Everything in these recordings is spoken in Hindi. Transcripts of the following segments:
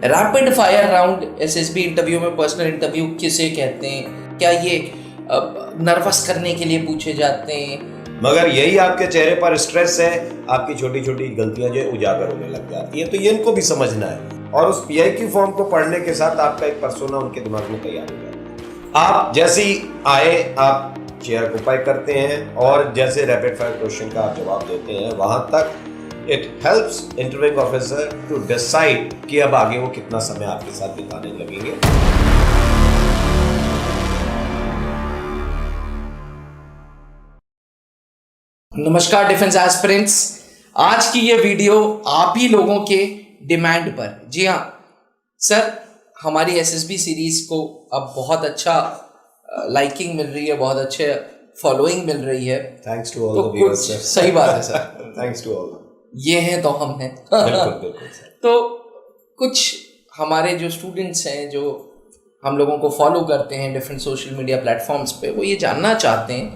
Rapid fire round SSB interview में पर्सनल इंटरव्यू किसे कहते हैं? क्या ये नर्वस करने के लिए पूछे जाते हैं? मगर यही आपके चेहरे पर स्ट्रेस है, आपकी छोटी छोटी गलतियां जो है उजागर होने लग जाती है, तो ये इनको भी समझना है। और उस पीआईक्यू फॉर्म को पढ़ने के साथ आपका एक पर्सोना उनके दिमाग में तैयार हो जाता है। आप जैसे ही आए आप चेयर ऑक्यूपाई करते हैं और जैसे रैपिड फायर क्वेश्चन का आप जवाब देते हैं, वहां तक it helps interviewing officer to decide कि अब आगे वो कितना समय आपके साथ बिताने लगेंगे। नमस्कार डिफेंस एस्पिरेंट्स, आज की ये वीडियो आप ही लोगों के डिमांड पर। जी हाँ सर, हमारी एसएसबी सीरीज को अब बहुत अच्छा लाइकिंग मिल रही है, बहुत अच्छे फॉलोइंग मिल रही है। Thanks to all the viewers sir. सही बात है सर। Thanks to all. ये हैं तो हम हैं। बिल्कुल सर। तो कुछ हमारे जो स्टूडेंट्स हैं जो हम लोगों को फॉलो करते हैं डिफरेंट सोशल मीडिया प्लेटफॉर्म्स पे, वो ये जानना चाहते हैं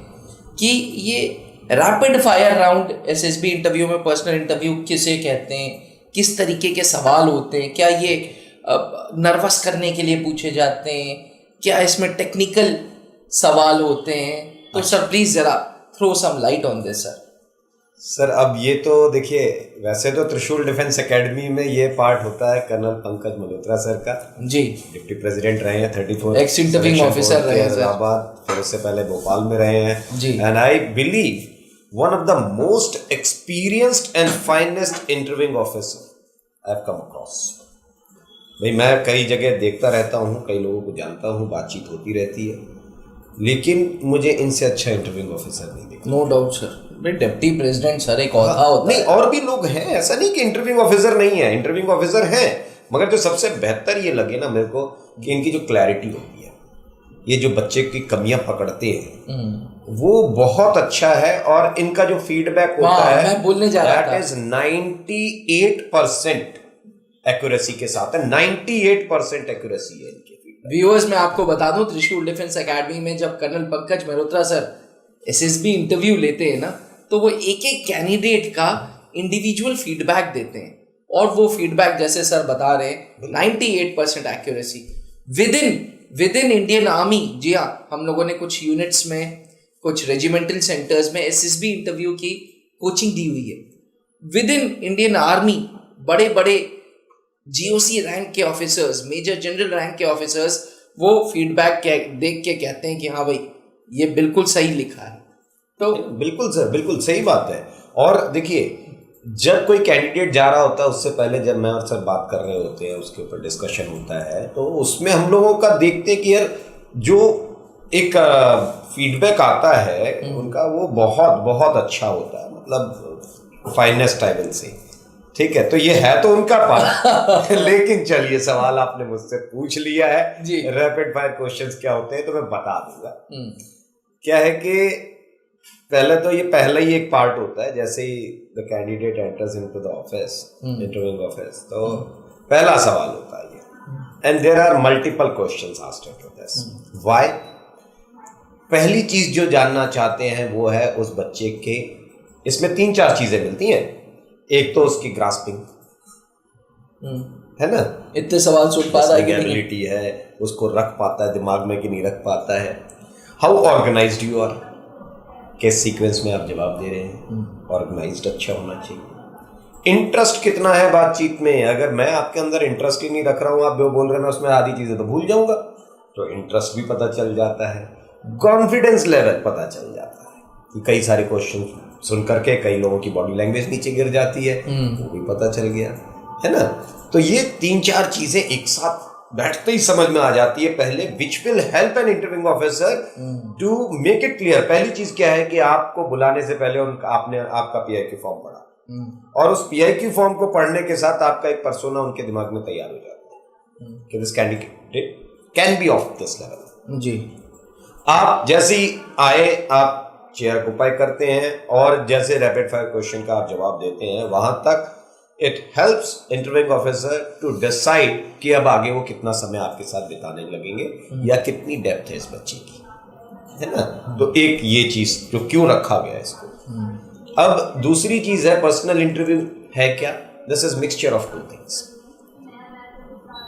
कि ये rapid fire round SSB interview में पर्सनल इंटरव्यू किसे कहते हैं, किस तरीके के सवाल होते हैं, क्या ये नर्वस करने के लिए पूछे जाते हैं, क्या इसमें टेक्निकल सवाल होते हैं? तो सर प्लीज जरा throw some light on this sir. अब ये तो देखिए, वैसे तो त्रिशूल डिफेंस एकेडमी में ये पार्ट होता है कर्नल पंकज मल्होत्रा सर का। जी, डिप्टी प्रेसिडेंट रहे हैं, 34 एक्स इंटरव्यूइंग ऑफिसर रहे हैं हैदराबाद, फिर उससे पहले भोपाल में रहे हैं जी। And I believe one of the most experienced and finest interviewing officer I have come across. भाई मैं कई जगह देखता रहता हूँ, कई लोगों को जानता हूँ, बातचीत होती रहती है, लेकिन मुझे इनसे अच्छा इंटरव्यूइंग ऑफिसर नहीं देखा। No doubt sir. Deputy president sir एक औहदा होता नहीं, और भी लोग हैं, ऐसा नहीं कि इंटरव्यूइंग ऑफिसर नहीं है, इंटरव्यूइंग ऑफिसर हैं, मगर जो सबसे बेहतर ये लगे ना मेरे को कि इनकी जो क्लैरिटी होती है, ये जो बच्चे की कमियां पकड़ते हैं वो बहुत अच्छा है। और इनका जो फीडबैक होता है, मैं बोलने जा रहा था, दैट इज 98% एक्यूरेसी के साथ है। 98% एक्यूरेसी है इनके फीडबैक। व्यूअर्स मैं आपको बता दूं, त्रिशूल डिफेंस एकेडमी में जब colonel Pankaj Malhotra sir SSB interview लेते हैं ना, तो वो एक एक कैंडिडेट का इंडिविजुअल फीडबैक देते हैं, और वो फीडबैक जैसे सर बता रहे हैं 98% accuracy within Indian Army. जी हाँ, हम लोगों ने कुछ यूनिट्स में, कुछ रेजिमेंटल सेंटर्स में एसएसबी इंटरव्यू की कोचिंग दी हुई है। विद इन इंडियन आर्मी बड़े बड़े जीओसी रैंक के ऑफिसर्स, मेजर जनरल रैंक के ऑफिसर्स वो फीडबैक देख के कहते हैं कि हाँ भाई ये बिल्कुल सही लिखा है। तो बिल्कुल सर, बिल्कुल सही बात है। और देखिए, जब कोई कैंडिडेट जा रहा होता है, उससे पहले जब मैं और सर बात कर रहे होते हैं, उसके ऊपर डिस्कशन होता है, तो उसमें हम लोगों का देखते हैं कि यार जो एक फीडबैक आता है उनका वो बहुत बहुत अच्छा होता है, मतलब फाइनेस्ट आई विल से। ठीक है, तो ये है तो उनका पार्ट। लेकिन चलिए, सवाल आपने मुझसे पूछ लिया है, रैपिड फायर क्वेश्चंस क्या होते हैं, तो मैं बता दूंगा। क्या है कि पहले तो ये पहला ही एक पार्ट होता है, जैसे ही the candidate enters into the office, interviewing office, तो पहला सवाल होता है ये, and there are multiple questions asked into this. Why? पहली चीज जो जानना चाहते हैं वो है उस बच्चे के, इसमें 3-4 चीजें मिलती हैं। एक तो उसकी ग्रास्पिंग है ना, इतने सवाल सुन पा रहा है, एबिलिटी है, उसको रख पाता है दिमाग में कि नहीं रख पाता है। हाउ ऑर्गेनाइज्ड यू आर, किस सीक्वेंस में आप जवाब दे रहे हैं, ऑर्गेनाइज्ड अच्छा होना चाहिए। इंटरेस्ट कितना है बातचीत में, अगर मैं आपके अंदर इंटरेस्ट ही नहीं रख रहा हूँ, आप जो बोल रहे हैं मैं उसमें आधी चीजें तो भूल जाऊंगा, तो इंटरेस्ट भी पता चल जाता है। कॉन्फिडेंस लेवल पता चल जाता है कि कई सारे क्वेश्चन सुन करके कई लोगों की बॉडी लैंग्वेज नीचे गिर जाती है, वो भी पता चल गया है ना। तो ये 3-4 चीजें एक साथ बैठते ही समझ में आ जाती है पहले, which will help an interviewing officer to make it clear. पहली चीज क्या है कि आपको बुलाने से पहले आपने आपका पीआईक्यू फॉर्म पढ़ा, और उस पीआईक्यू फॉर्म को पढ़ने के साथ आपका एक पर्सोना उनके दिमाग में तैयार हो जाता है कि this candidate can be of this level. जी, आप जैसे ही आए आप चेयर ऑक्यूपाई करते हैं और जैसे रैपिड फायर क्वेश्चन का आप जवाब देते हैं, वहां तक it helps interviewing officer to decide कि अब आगे वो कितना समय आपके साथ बिताने लगेंगे या कितनी डेप्थ है इस बच्चे की, है ना। तो एक ये चीज जो क्यों रखा गया इसको। अब दूसरी चीज है पर्सनल इंटरव्यू है क्या, this is mixture of 2 things.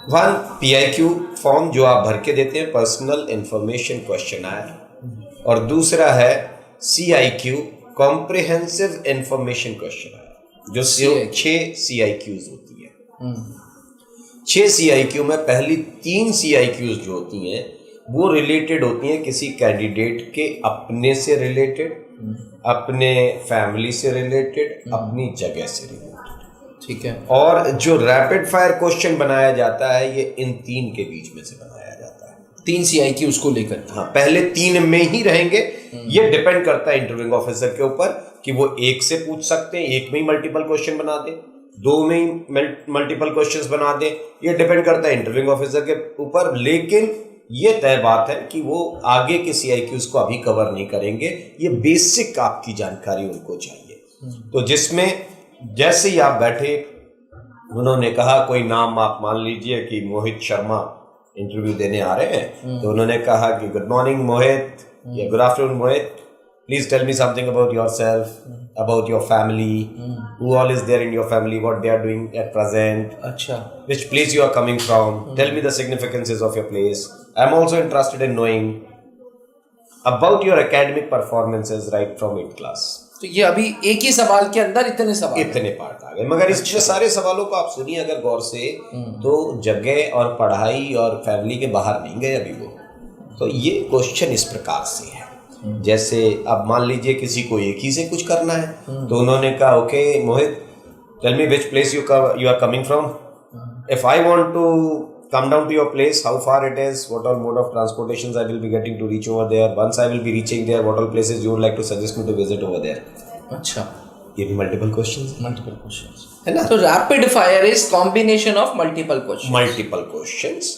One PIQ form जो आप भर के देते हैं, पर्सनल इंफॉर्मेशन क्वेश्चनर, और दूसरा है CIQ, कॉम्प्रिहेंसिव इंफॉर्मेशन क्वेश्चनर, जो 6 CIQs होती है। 6 CIQ में पहली 3 CIQs जो होती हैं वो रिलेटेड होती हैं किसी कैंडिडेट के अपने से रिलेटेड, अपने फैमिली से रिलेटेड, अपनी जगह से रिलेटेड। ठीक है। और जो रैपिड फायर क्वेश्चन बनाया जाता है ये इन 3 के बीच में से बनाया जाता है। 3 CIQ उसको लेकर, हाँ, पहले 3 में ही रहेंगे। ये डिपेंड करता है इंटरव्यूइंग ऑफिसर के ऊपर कि वो एक से पूछ सकते हैं, एक में ही मल्टीपल क्वेश्चन बना दें, 2 में ही मल्टीपल क्वेश्चंस बना दें। ये डिपेंड करता है इंटरव्यूइंग ऑफिसर के ऊपर, लेकिन ये तय बात है कि वो आगे के CIQs को अभी कवर नहीं करेंगे। ये बेसिक आपकी जानकारी उनको चाहिए। तो जिसमें जैसे ही आप बैठे, उन्होंने कहा कोई नाम आप मान लीजिए कि मोहित शर्मा इंटरव्यू देने आ रहे हैं, तो उन्होंने कहा कि गुड मॉर्निंग मोहित या good afternoon Mohit, please tell me something about yourself, about your family, who all is there in your family, what they are doing at present, अच्छा, which place you are coming from, tell me the significances of your place. I am also interested in knowing about your academic performances right from 8th class. तो ये अभी एक ही सवाल के अंदर इतने पार्ट आ गए, मगर इसमें सारे सवालों को आप सुनिए अगर गौर से, तो जगह और पढ़ाई और फैमिली के बाहर नहीं गए अभी वो। तो ये क्वेश्चन इस प्रकार से है, जैसे अब मान लीजिए किसी को एक ही से कुछ करना है, तो उन्होंने कहा okay Mohit, tell me which place you are coming from, if I want to come down to your place, how far it is, what all mode of transportations I will be getting to reach over there, once I will be reaching there, what all places you would like to suggest me to visit over there. अच्छा, ये भी मल्टीपल क्वेश्चंस है ना। तो rapid fire is combination of multiple questions.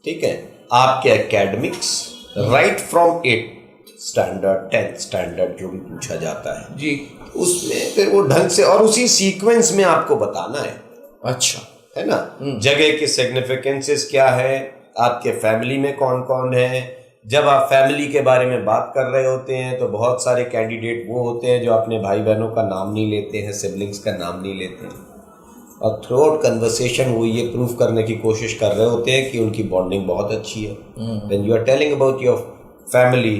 ठीक है, आपके academics right from 8th standard 10th standard जो भी पूछा जाता है जी, उसमें फिर वो ढंग से और उसी सीक्वेंस में आपको बताना है। अच्छा, है ना, जगह की सिग्निफिकेंसेस क्या है, आपके फैमिली में कौन कौन है। जब आप फैमिली के बारे में बात कर रहे होते हैं तो बहुत सारे कैंडिडेट वो होते हैं जो अपने भाई बहनों का नाम नहीं लेते हैं, सिबलिंग्स का नाम नहीं लेते हैं, और थ्रू आउट कन्वर्सेशन वो ये प्रूव करने की कोशिश कर रहे होते हैं कि उनकी बॉन्डिंग बहुत अच्छी है। When you are telling about your family,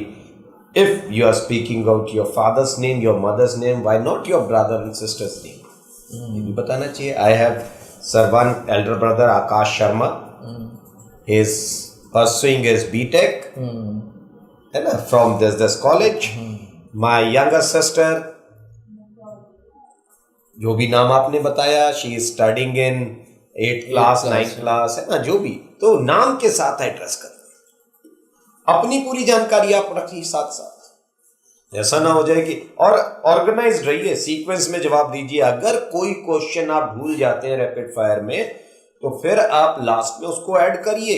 if you are speaking about your father's name, your mother's name, why not your brother and sister's name, ये भी बताना चाहिए। I have Sir, one elder brother, Akash Sharma, is pursuing his BTech, है ना, from this college. My younger sister, जो भी नाम आपने बताया, she is studying in 8th class, 9th class, है ना, जो भी, तो नाम के साथ एड्रेस करते, अपनी पूरी जानकारी आप रखिए साथ साथ, ऐसा ना हो जाए कि, और ऑर्गेनाइज्ड रहिए, सीक्वेंस में जवाब दीजिए। अगर कोई क्वेश्चन आप भूल जाते हैं रैपिड फायर में, तो फिर आप लास्ट में उसको ऐड करिए।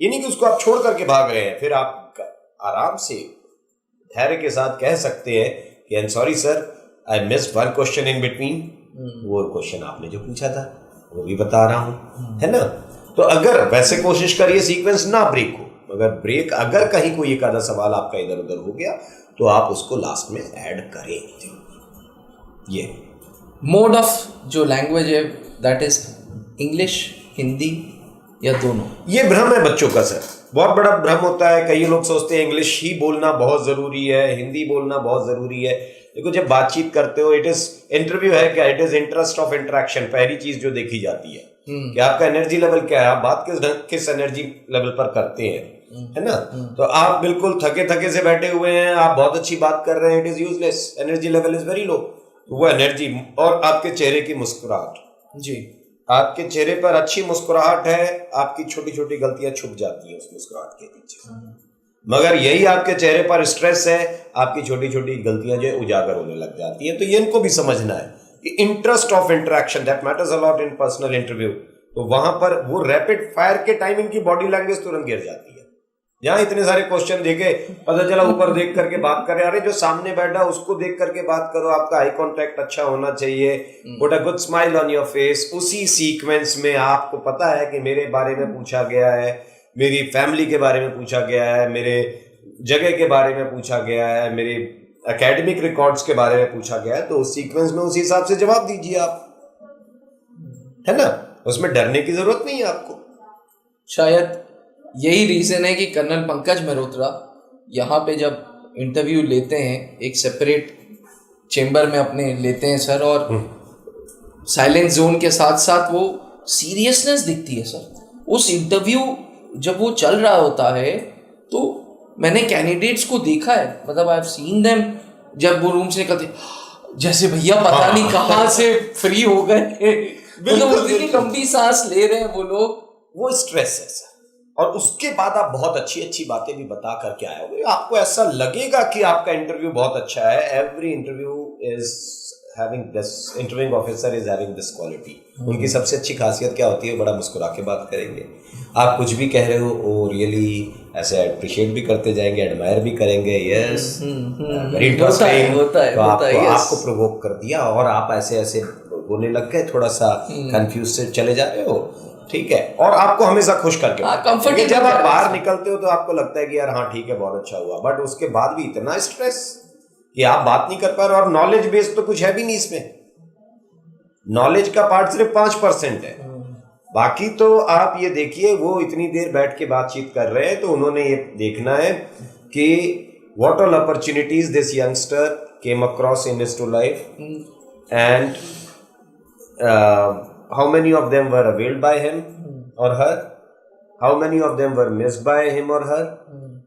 ये नहीं कि उसको आप छोड़ करके भाग रहे हैं, फिर आप आराम से धैर्य के साथ कह सकते हैं कि I am sorry sir, I missed one question in between, वो क्वेश्चन आपने जो पूछा था वो भी बता रहा हूं, है ना। तो अगर वैसे कोशिश करिए सीक्वेंस ना ब्रेक हो, अगर कहीं कोई एक आधा सवाल आपका इधर उधर हो गया तो आप उसको लास्ट में ऐड करें। ये मोड ऑफ जो लैंग्वेज है दैट इज इंग्लिश, हिंदी या दोनों, ये भ्रम है बच्चों का सर, बहुत बड़ा भ्रम होता है। कई लोग सोचते हैं इंग्लिश ही बोलना बहुत जरूरी है, हिंदी बोलना बहुत जरूरी है। देखो जब बातचीत करते हो, इट इज इंटरव्यू है क्या, it is interest of interaction. पहली चीज जो देखी जाती है कि आपका एनर्जी लेवल क्या है, आप बात किस एनर्जी लेवल पर करते हैं, है ना। तो आप बिल्कुल थके से बैठे हुए हैं, आप बहुत अच्छी बात कर रहे हैं, it is useless, energy level is very low. वो एनर्जी और आपके चेहरे की मुस्कुराहट, जी, आपके चेहरे पर अच्छी मुस्कुराहट है, आपकी छोटी छोटी गलतियां छुप जाती हैं उस मुस्कुराहट के पीछे। मगर यही आपके चेहरे पर स्ट्रेस है, आपकी छोटी छोटी गलतियां जो उजागर होने लग जाती हैं। तो ये इनको भी समझना है कि interest of interaction that matters a lot in personal interview. तो वहां पर वो रैपिड फायर के टाइम इनकी बॉडी लैंग्वेज तुरंत गिर जाती है। जहां इतने सारे क्वेश्चन देखे, पता चला ऊपर देख करके बात करे, अरे जो सामने बैठा उसको देख करके बात करो, आपका आई कांटेक्ट अच्छा होना चाहिए, put a good smile on your face. उसी सीक्वेंस में आपको पता है कि मेरे बारे में पूछा गया है, मेरी फैमिली के बारे में पूछा गया है, मेरे जगह के बारे में पूछा गया है, मेरे एकेडमिक रिकॉर्ड्स के बारे में पूछा गया है, तो उस सीक्वेंस में उसी हिसाब से जवाब दीजिए आप, है ना। उसमें डरने की जरूरत नहीं है आपको। शायद यही रीजन है कि कर्नल पंकज मेहरोत्रा यहाँ पे जब इंटरव्यू लेते हैं एक सेपरेट चेम्बर में अपने लेते हैं सर, और साइलेंस जोन के साथ साथ वो सीरियसनेस दिखती है सर। उस इंटरव्यू जब वो चल रहा होता है तो मैंने कैंडिडेट्स को देखा है, मतलब आई हैव सीन देम, जब वो रूम से निकलते जैसे भैया पता नहीं कहाँ से फ्री हो गए, मतलब इतनी लंबी सांस ले रहे हैं वो लोग। वो स्ट्रेस है सर, और उसके बाद आप बहुत अच्छी अच्छी बातें भी बता करके आए होंगे, आपको ऐसा लगेगा कि आपका इंटरव्यू बहुत अच्छा है। Every interview is having this, interviewing officer is having this quality. उनकी सबसे अच्छी खासियत क्या होती है, बड़ा मुस्कुरा के बात करेंगे। आप कुछ भी कह रहे हो वो रियली ऐसे अप्रिशिएट भी करते जाएंगे, एडमायर भी करेंगे। यस, वेरी इंटरेस्टिंग, तो आपको प्रोवोक कर दिया और आप ऐसे ऐसे होने लग गए, थोड़ा सा कंफ्यूज से चले जा रहे हो, ठीक है, और आपको हमेशा खुश करके कंफर्टेबल। जब आप बाहर निकलते हो तो आपको लगता है कि यार हाँ ठीक है, बहुत अच्छा हुआ, बट उसके बाद भी इतना स्ट्रेस कि आप बात नहीं कर पा रहे, और नॉलेज बेस तो कुछ है भी नहीं इसमें। नॉलेज का पार्ट सिर्फ 5% है, बाकी तो आप ये देखिए वो इतनी देर बैठ के बातचीत कर रहे हैं, तो उन्होंने ये देखना है कि what all opportunities this youngster came across in his to life, and how many of them were availed by him or her, how many of them were missed by him or her,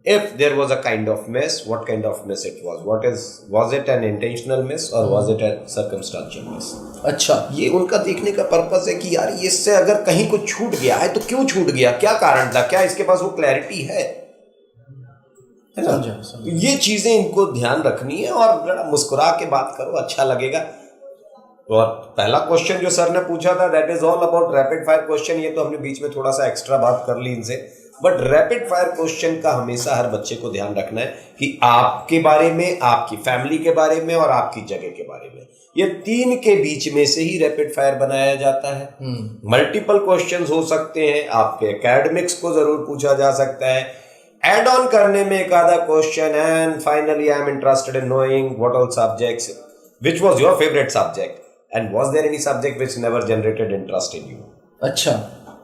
if there was a kind of miss, what kind of miss it was it an intentional miss or was it a circumstantial miss? अच्छा, ये उनका देखने का पर्पस है कि यार इससे अगर कहीं कुछ छूट गया है तो क्यों छूट गया, क्या कारण था, क्या इसके पास वो क्लैरिटी है ना? ये चीजें इनको ध्यान रखनी है, और बड़ा मुस्कुरा के बात करो, अच्छा लगेगा। और पहला क्वेश्चन जो सर ने पूछा था, that is all about rapid fire question. ये तो हमने बीच में थोड़ा सा एक्स्ट्रा बात कर ली इनसे, बट रैपिड फायर क्वेश्चन का हमेशा हर बच्चे को ध्यान रखना है कि आपके बारे में, आपकी फैमिली के बारे में और आपकी जगह के बारे में, ये 3 के बीच में से ही रैपिड फायर बनाया जाता है। मल्टीपल क्वेश्चंस हो सकते हैं, आपके एकेडमिक्स को जरूर पूछा जा सकता है, एड ऑन करने में एक आधा question, and finally I am interested in knowing what all subjects, which was your favourite subject and was there any subject which never generated interest in you? अच्छा,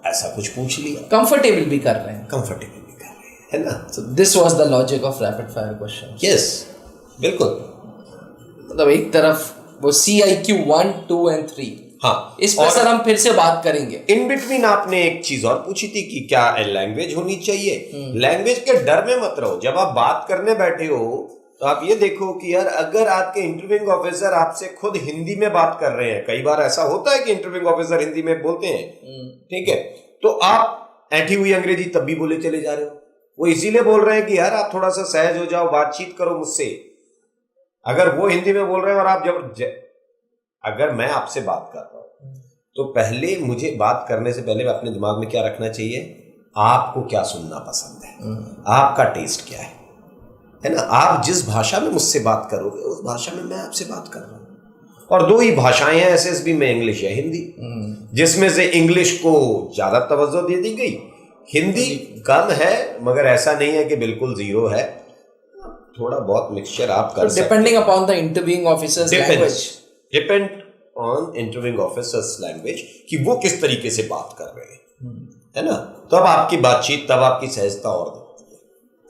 ऐसा कुछ पूछ लिया। कंफर्टेबल भी कर रहे हैं, कंफर्टेबल भी कर रहे हैं, है ना? So this was the logic of rapid fire questions. Yes, बिल्कुल। मतलब एक तरफ वो CIQ 1, 2 and 3, हाँ, इस पर सर हम फिर से बात करेंगे। इन बिटवीन आपने एक चीज और पूछी थी कि क्या लैंग्वेज होनी चाहिए। लैंग्वेज के डर में मत रहो, जब आप बात करने बैठे हो तो आप ये देखो कि यार अगर आपके इंटरव्यूइंग ऑफिसर आपसे खुद हिंदी में बात कर रहे हैं, कई बार ऐसा होता है कि इंटरव्यूइंग ऑफिसर हिंदी में बोलते हैं, ठीक है, तो आप ऐठी हुई अंग्रेजी तब भी बोले चले जा रहे हो। वो इसीलिए बोल रहे हैं कि यार आप थोड़ा सा सहज हो जाओ, बातचीत करो मुझसे। अगर वो हिंदी में बोल रहे हैं और आप अगर मैं आपसे बात कर रहा हूं तो पहले मुझे बात करने से पहले अपने दिमाग में क्या रखना चाहिए, आपको क्या सुनना पसंद है, आपका टेस्ट क्या है ना? आप जिस भाषा में मुझसे बात करोगे उस भाषा में मैं आपसे बात कर रहा हूं। और 2 ही भाषाएं हैं एसएसबी में, इंग्लिश या हिंदी, जिसमें से इंग्लिश को ज्यादा तवज्जो दे दी गई, हिंदी कम है, मगर ऐसा नहीं है कि बिल्कुल जीरो है, थोड़ा बहुत मिक्सचर आप कर सकते हैं। Depending upon the interviewing officers language, depend on interviewing officers language कि वो किस तरीके से बात कर रहे हैं, है ना? तो अब आपकी बातचीत, तब आपकी सहजता और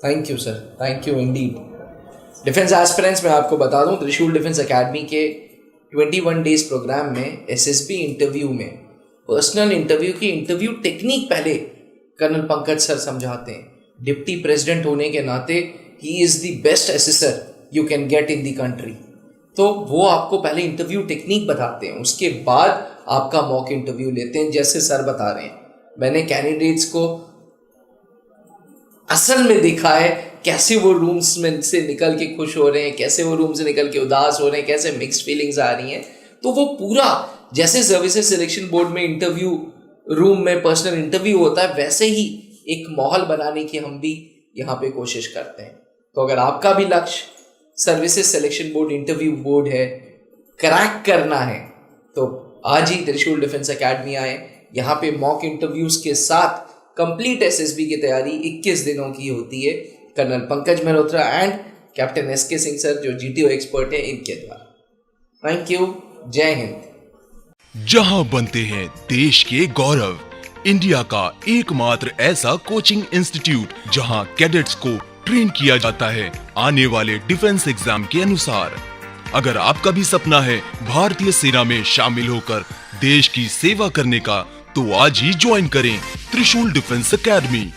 thank you sir, thank you Indeed. Defence aspirants में आपको बता दूं, त्रिशूल डिफेंस एकेडमी के 21 डेज प्रोग्राम में एसएसबी इंटरव्यू में पर्सनल इंटरव्यू की इंटरव्यू टेक्निक पहले कर्नल पंकज सर समझाते हैं। डिप्टी प्रेसिडेंट होने के नाते he is the best assessor you can get in the country, तो वो आपको पहले इंटरव्यू टेक्निक बताते हैं, उसके बाद आपका मॉक इंटरव्यू लेते हैं। जैसे सर बता रहे हैं, मैंने कैंडिडेट्स को असल में देखा है कैसे वो रूम्स में से निकल के खुश हो रहे हैं, कैसे वो रूम से निकल के उदास हो रहे हैं, कैसे मिक्स्ड फीलिंग्स आ रही हैं। तो वो पूरा जैसे सर्विसेज सिलेक्शन बोर्ड में इंटरव्यू रूम में पर्सनल इंटरव्यू होता है, वैसे ही एक माहौल बनाने की हम भी यहाँ पे कोशिश करते हैं। तो अगर आपका भी लक्ष्य services selection board interview board है, क्रैक करना है, तो आज ही त्रिशूल डिफेंस एकेडमी आए। यहाँ पे मॉक इंटरव्यूज के साथ कंप्लीट एसएसबी की तैयारी 21 दिनों की होती है colonel Pankaj Mehrotra and captain S K Singh sir जो जीटीओ एक्सपर्ट है इनके द्वारा। थैंक यू, जय हिंद। जहां बनते हैं देश के गौरव, इंडिया का एकमात्र ऐसा कोचिंग इंस्टीट्यूट जहां कैडेट्स को ट्रेन किया जाता है आने वाले डिफेंस एग्जाम के अनुसार। अगर आपका भी सपना है भारतीय सेना में शामिल होकर देश की सेवा करने का, तो आज ही ज्वाइन करें त्रिशूल डिफेंस एकेडमी।